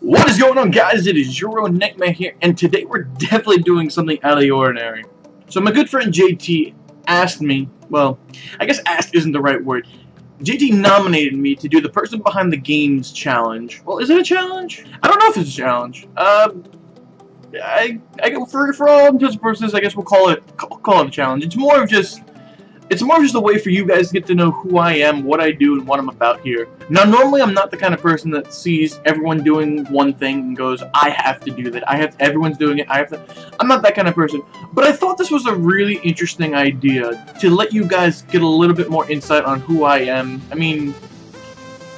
What is going on, guys? It is your OwnKnightMare here, and today we're definitely doing something out of the ordinary. So my good friend JT asked me, well, I guess asked isn't the right word. JT nominated me to do the Person Behind the Games challenge. Well, is it a challenge? I don't know if it's a challenge. For all intents and purposes, I guess we'll call it a challenge. It's more of just a way for you guys to get to know who I am, what I do, and what I'm about here. Now, normally I'm not the kind of person that sees everyone doing one thing and goes, I have to do that. Everyone's doing it. I'm not that kind of person. But I thought this was a really interesting idea to let you guys get a little bit more insight on who I am. I mean,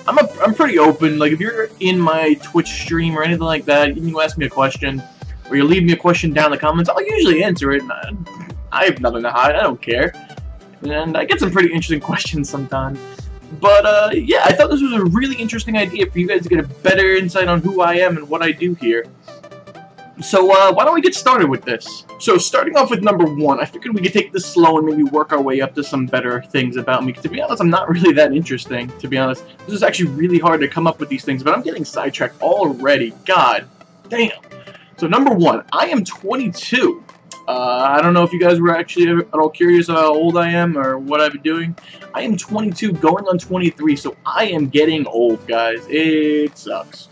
I'm pretty open. Like, if you're in my Twitch stream or anything like that, and you ask me a question, or you leave me a question down in the comments, I'll usually answer it. I have nothing to hide. I don't care. And I get some pretty interesting questions sometimes. But, yeah, I thought this was a really interesting idea for you guys to get a better insight on who I am and what I do here. So, why don't we get started with this? So, starting off with number 1, I figured we could take this slow and maybe work our way up to some better things about me. To be honest, I'm not really that interesting, to be honest. This is actually really hard to come up with these things, but I'm getting sidetracked already. God damn. So, number 1, I am 22. I don't know if you guys were actually at all curious how old I am or what I've been doing. I am 22, going on 23, so I am getting old, guys. It sucks.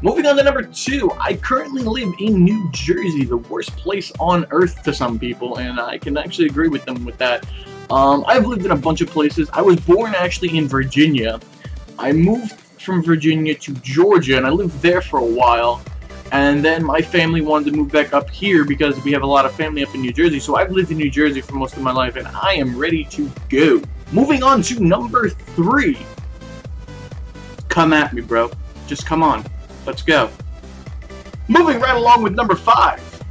Moving on to number 2, I currently live in New Jersey, the worst place on earth to some people, and I can actually agree with them with that. I've lived in a bunch of places. I was born actually in Virginia. I moved from Virginia to Georgia, and I lived there for a while. And then my family wanted to move back up here because we have a lot of family up in New Jersey. So I've lived in New Jersey for most of my life, and I am ready to go. Moving on to number 3. Come at me, bro. Just come on. Let's go. Moving right along with number 5.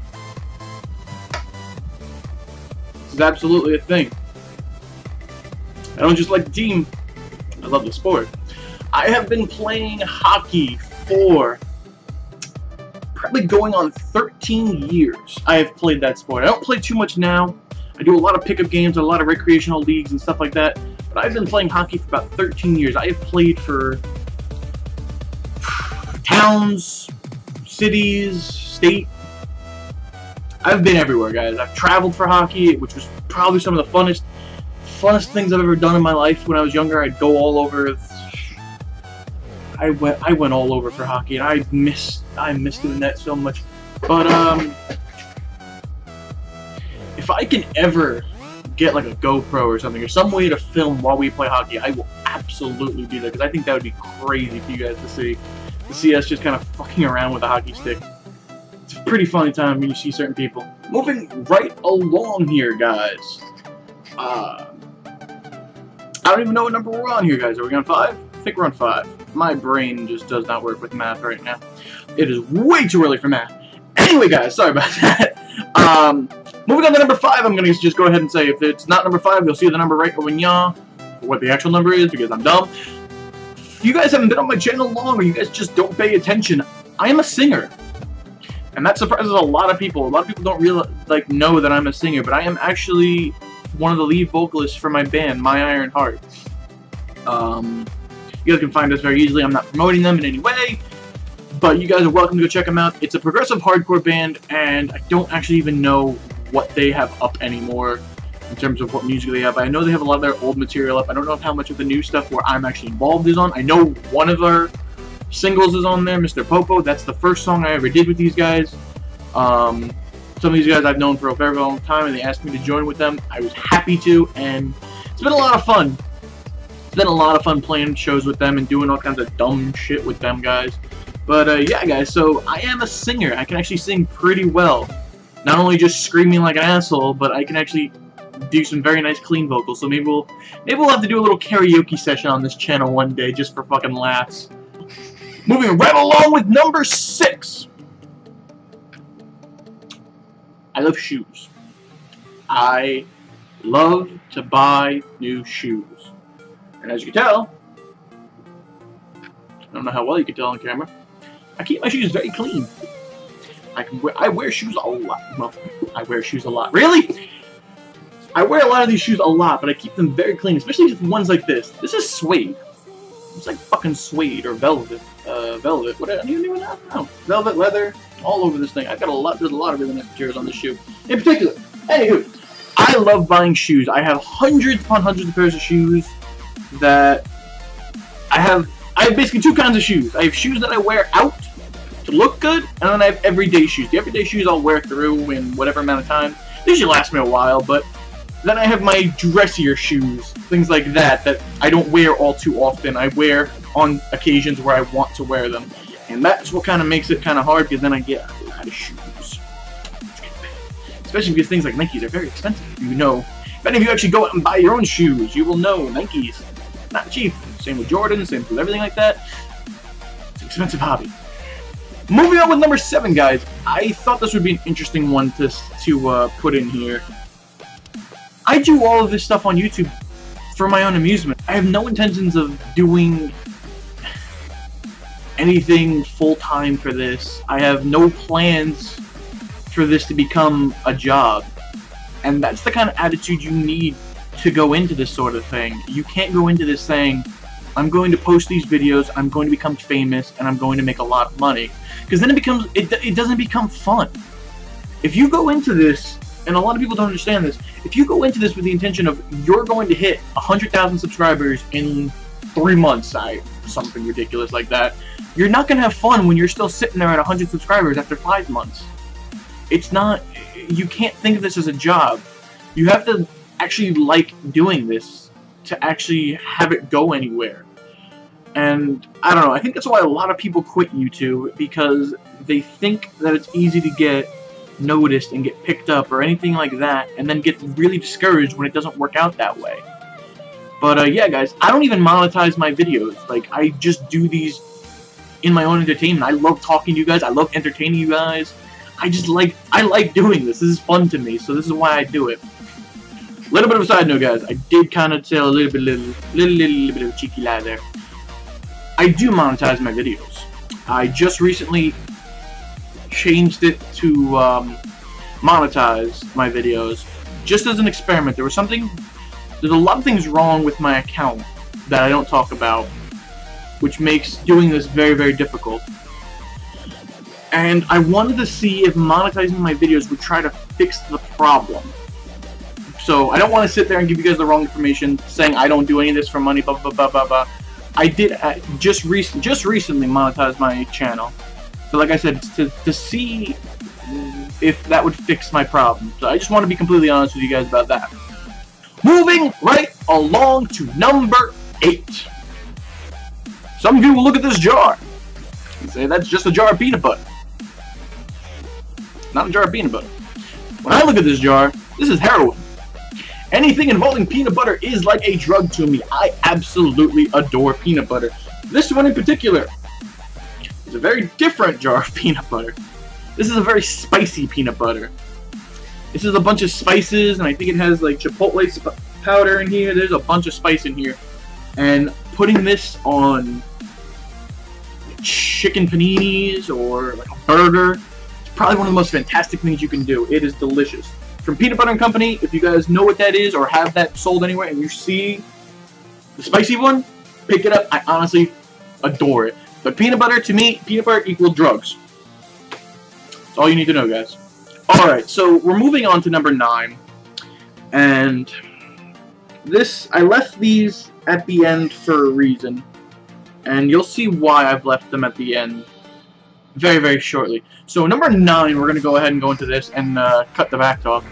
This is absolutely a thing. I don't just like the team. I love the sport. I have been playing hockey for probably going on 13 years. I have played that sport. I don't play too much now. I do a lot of pickup games, a lot of recreational leagues and stuff like that. But I've been playing hockey for about 13 years. I have played for towns, cities, state. I've been everywhere, guys. I've traveled for hockey, which was probably some of the funnest things I've ever done in my life. When I was younger, I'd go all over. I went all over for hockey, and I miss doing that so much. But if I can ever get like a GoPro or something, or some way to film while we play hockey, I will absolutely do that, because I think that would be crazy for you guys to see us just kind of fucking around with a hockey stick. It's a pretty funny time when you see certain people. Moving right along here, guys. I don't even know what number we're on here, guys. Are we on 5? I think we're on 5. My brain just does not work with math right now. It is way too early for math. Anyway, guys, sorry about that. Moving on to number 5, I'm going to just go ahead and say, if it's not number 5, you'll see the number right over here, what the actual number is, because I'm dumb. If you guys haven't been on my channel long, or you guys just don't pay attention, I am a singer. And that surprises a lot of people. A lot of people don't really know that I'm a singer, but I am actually one of the lead vocalists for my band, My Iron Heart. You guys can find us very easily. I'm not promoting them in any way, but you guys are welcome to go check them out. It's a progressive hardcore band, and I don't actually even know what they have up anymore in terms of what music they have. I know they have a lot of their old material up. I don't know how much of the new stuff where I'm actually involved is on. I know one of our singles is on there, Mr. Popo. That's the first song I ever did with these guys. Some of these guys I've known for a very long time, and they asked me to join with them. I was happy to, and it's been a lot of fun. It's been a lot of fun playing shows with them and doing all kinds of dumb shit with them, guys. But, yeah, guys, so I am a singer. I can actually sing pretty well. Not only just screaming like an asshole, but I can actually do some very nice clean vocals. So maybe we'll have to do a little karaoke session on this channel one day, just for fucking laughs. Moving right along with number 6. I love shoes. I love to buy new shoes. And as you can tell, I don't know how well you can tell on camera, I keep my shoes very clean. I wear shoes a lot. Well, I wear shoes a lot. Really? I wear a lot of these shoes a lot, but I keep them very clean, especially ones like this. This is suede. It's like fucking suede or velvet. Velvet. What? I don't even know. Velvet, leather, all over this thing. I've got a lot. There's a lot of really nice materials on this shoe. In particular. Anywho, I love buying shoes. I have hundreds upon hundreds of pairs of shoes that I have basically two kinds of shoes. I have shoes that I wear out to look good, and then I have everyday shoes. The everyday shoes I'll wear through in whatever amount of time. They usually last me a while, but then I have my dressier shoes, things like that, that I don't wear all too often. I wear on occasions where I want to wear them. And that's what kind of makes it kind of hard, because then I get a lot of shoes. Especially because things like Nikes are very expensive. You know, if any of you actually go out and buy your own shoes, you will know Nikes, not cheap. Same with Jordan, same with everything like that. It's an expensive hobby. Moving on with number 7, guys. I thought this would be an interesting one to put in here. I do all of this stuff on YouTube for my own amusement. I have no intentions of doing anything full-time for this. I have no plans for this to become a job. And that's the kind of attitude you need to go into this sort of thing. You can't go into this saying, I'm going to post these videos, I'm going to become famous, and I'm going to make a lot of money. Because then it doesn't become fun. If you go into this, and a lot of people don't understand this, if you go into this with the intention of you're going to hit 100,000 subscribers in 3 months, something ridiculous like that, you're not going to have fun when you're still sitting there at 100 subscribers after 5 months. It's not, you can't think of this as a job. You have to actually like doing this to actually have it go anywhere. And I don't know, I think that's why a lot of people quit YouTube, because they think that it's easy to get noticed and get picked up or anything like that, and then get really discouraged when it doesn't work out that way. But yeah, guys, I don't even monetize my videos. Like, I just do these in my own entertainment. I love talking to you guys. I love entertaining you guys. I like doing this. This is fun to me, so this is why I do it. Little bit of a side note, guys. I did kind of tell a little bit of a cheeky lie there. I do monetize my videos. I just recently changed it to monetize my videos just as an experiment. There's a lot of things wrong with my account that I don't talk about, which makes doing this very, very difficult. And I wanted to see if monetizing my videos would try to fix the problem. So I don't want to sit there and give you guys the wrong information, saying I don't do any of this for money, blah blah blah blah blah. I did just recently monetize my channel, but like I said, to see if that would fix my problem. So I just want to be completely honest with you guys about that. Moving right along to number 8. Some of you will look at this jar and say that's just a jar of peanut butter. Not a jar of peanut butter. When I look at this jar, this is heroin. Anything involving peanut butter is like a drug to me. I absolutely adore peanut butter. This one in particular is a very different jar of peanut butter. This is a very spicy peanut butter. This is a bunch of spices, and I think it has like chipotle powder in here. There's a bunch of spice in here. And putting this on chicken paninis or like a burger, it's probably one of the most fantastic things you can do. It is delicious. From Peanut Butter and Company, if you guys know what that is or have that sold anywhere and you see the spicy one, pick it up. I honestly adore it. But peanut butter, to me, peanut butter equals drugs. That's all you need to know, guys. Alright, so we're moving on to number 9. And this, I left these at the end for a reason. And you'll see why I've left them at the end very, very shortly. So number 9, we're going to go ahead and go into this and cut the back talk.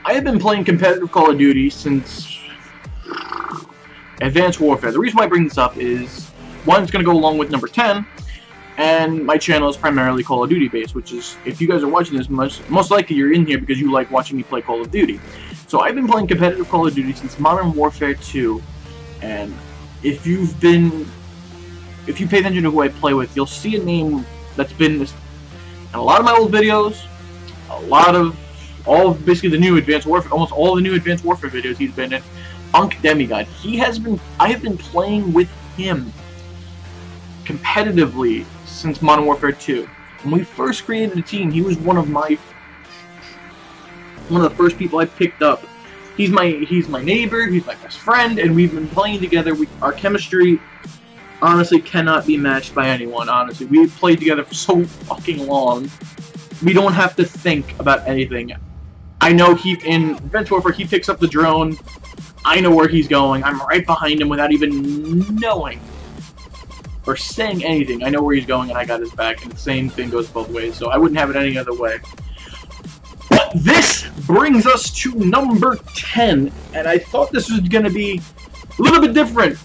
I have been playing competitive Call of Duty since Advanced Warfare. The reason why I bring this up is, one, it's going to go along with number 10, and my channel is primarily Call of Duty based, which is, if you guys are watching this, most likely you're in here because you like watching me play Call of Duty. So I've been playing competitive Call of Duty since Modern Warfare 2, and if you pay attention to who I play with, you'll see a name that's been in a lot of my old videos, basically the new Advanced Warfare, almost all the new Advanced Warfare videos he's been in. UnkDemigod. I have been playing with him competitively since Modern Warfare 2. When we first created a team, he was one of the first people I picked up. He's my neighbor, he's my best friend, and we've been playing together. Our chemistry honestly cannot be matched by anyone, honestly. We've played together for so fucking long. We don't have to think about anything. I know in Advanced Warfare, he picks up the drone. I know where he's going. I'm right behind him without even knowing or saying anything. I know where he's going, and I got his back, and the same thing goes both ways, so I wouldn't have it any other way. But this brings us to number 10, and I thought this was going to be a little bit different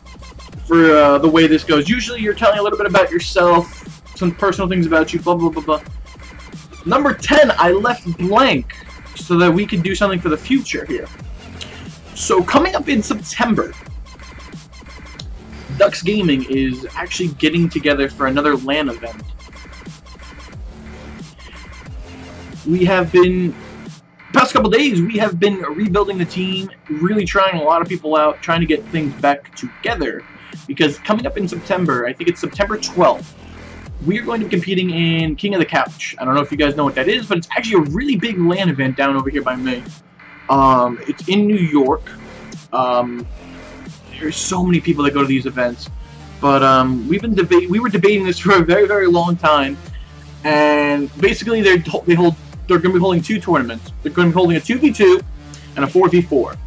for the way this goes. Usually you're telling a little bit about yourself, some personal things about you, blah, blah, blah, blah. Number 10, I left blank so that we could do something for the future here. So coming up in September, Ducks Gaming is actually getting together for another LAN event. We have been, past couple days, we have been rebuilding the team, really trying a lot of people out, trying to get things back together. Because coming up in September, I think it's September 12th, we are going to be competing in King of the Couch. I don't know if you guys know what that is, but it's actually a really big LAN event down over here by me. It's in New York. There's so many people that go to these events, but we were debating this for a very, very long time, and basically they're going to be holding 2 tournaments. They're going to be holding a 2v2 and a 4v4.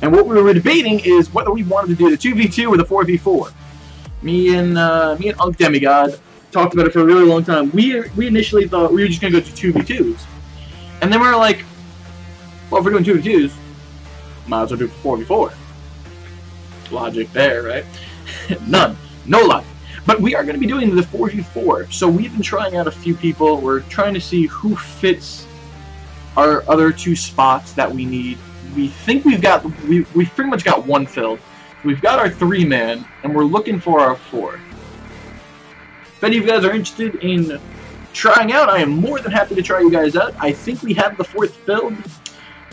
And what we were debating is whether we wanted to do the 2v2 or the 4v4. Me and Unk Demigod talked about it for a really long time. We initially thought we were just going to go to 2v2s, and then we were like, well, if we're doing 2v2s, might as well do 4v4. Logic there, right? None. No logic. But we are going to be doing the 4v4. So we've been trying out a few people. We're trying to see who fits our other 2 spots that we need. We think we've pretty much got 1 filled. We've got our 3-man, and we're looking for our 4. If any of you guys are interested in trying out, I am more than happy to try you guys out. I think we have the 4th filled,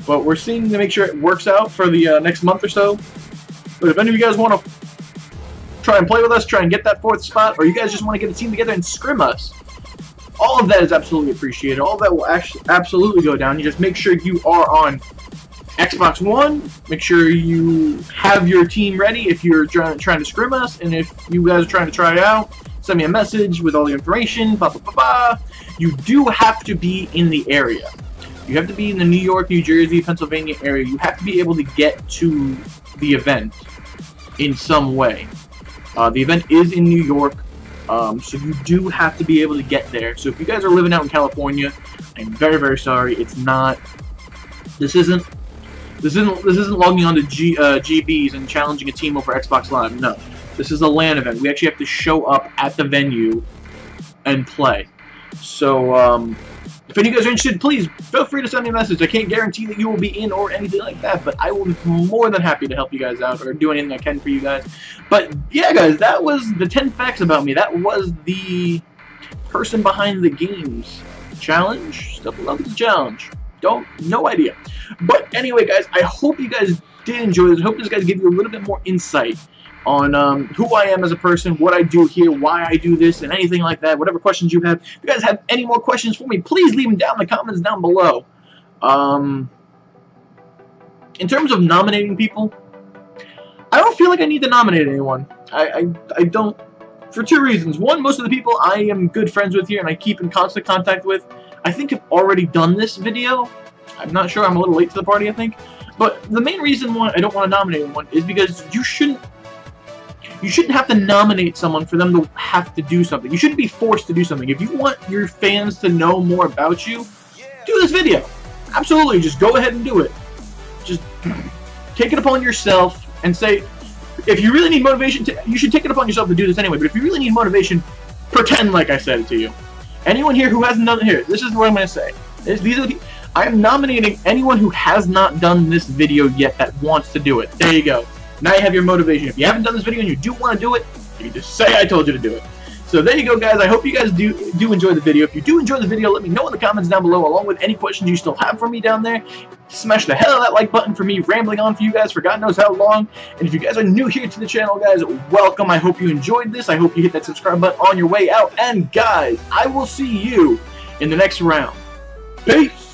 but we're seeing to make sure it works out for the next month or so. But if any of you guys want to try and play with us, try and get that 4th spot, or you guys just want to get a team together and scrim us, all of that is absolutely appreciated. All of that will actually absolutely go down. You just make sure you are on Xbox One. Make sure you have your team ready if you're trying to scrim us, and if you guys are trying to try it out, send me a message with all the information. Blah, blah, blah, blah. You do have to be in the area. You have to be in the New York, New Jersey, Pennsylvania area. You have to be able to get to the event in some way. The event is in New York, so you do have to be able to get there. So if you guys are living out in California, I'm very, very sorry. It's not. This isn't logging on to GBs and challenging a team over Xbox Live. No, this is a LAN event. We actually have to show up at the venue and play. So if any of you guys are interested, please feel free to send me a message. I can't guarantee that you will be in or anything like that, but I will be more than happy to help you guys out or do anything I can for you guys. But yeah, guys, that was the 10 facts about me. That was the person behind the games challenge. Stuff loves the challenge. No idea. But anyway, guys, I hope you guys did enjoy this. I hope this guys gave you a little bit more insight on who I am as a person, what I do here, why I do this, and anything like that. Whatever questions you have. If you guys have any more questions for me, please leave them down in the comments down below. In terms of nominating people, I don't feel like I need to nominate anyone. I don't, for 2 reasons. One, most of the people I am good friends with here and I keep in constant contact with, I think have already done this video. I'm not sure. I'm a little late to the party, I think. But the main reason why I don't want to nominate anyone is because you shouldn't have to nominate someone for them to have to do something. You shouldn't be forced to do something. If you want your fans to know more about you, do this video. Absolutely, just go ahead and do it. Just take it upon yourself and say, if you really need motivation, you should take it upon yourself to do this anyway, but if you really need motivation, pretend like I said it to you. Anyone here who hasn't done it, here, this is what I'm going to say. These are the, I am nominating anyone who has not done this video yet that wants to do it. There you go. Now you have your motivation. If you haven't done this video and you do want to do it, you can just say I told you to do it. So there you go, guys. I hope you guys do enjoy the video. If you do enjoy the video, let me know in the comments down below, along with any questions you still have for me down there. Smash the hell out of that like button for me rambling on for you guys for God knows how long. And if you guys are new here to the channel, guys, welcome. I hope you enjoyed this. I hope you hit that subscribe button on your way out. And guys, I will see you in the next round. Peace!